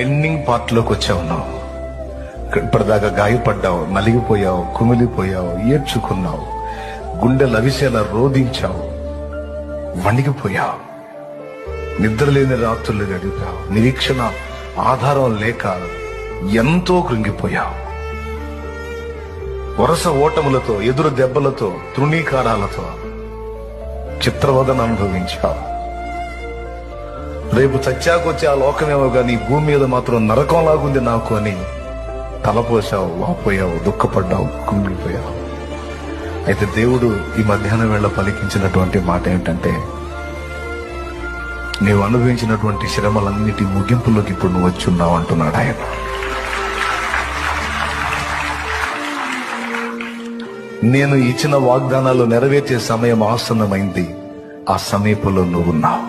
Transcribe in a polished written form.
Ending part లోకి వచ్చావు. నువ్వు ఇప్పటిదాకా గాయపడ్డావు, నలిగిపోయావు, కుమిలిపోయావు, ఏడ్చుకున్నావు, గుండె లవిసేలా రోధించావు, వణిగిపోయావు, నిద్రలేని రాత్రులు గడిపావు, నిరీక్షణ ఆధారం లేక ఎంతో కృంగిపోయావు, వరుస ఓటములతో, ఎదురు దెబ్బలతో, తృణీకారాలతో చిత్రవదన అనుభవించావు. రేపు చచ్చాకొచ్చి ఆ లోకమేమో గాని భూమి మీద మాత్రం నరకంలాగుంది నాకు అని తలపోసావు, వాపోయావు, దుఃఖపడ్డావు, కుంగిపోయావు. అయితే దేవుడు ఈ మధ్యాహ్నం వేళ పలికించినటువంటి మాట ఏంటంటే, నీవు అనుభవించినటువంటి శ్రమలన్నిటి ముగింపులోకి ఇప్పుడు నువ్వు వచ్చి ఉన్నావు అంటున్నాడు ఆయన. నేను ఇచ్చిన వాగ్దానాలు నెరవేర్చే సమయం ఆసన్నమైంది. ఆ సమీపంలో నువ్వు ఉన్నావు.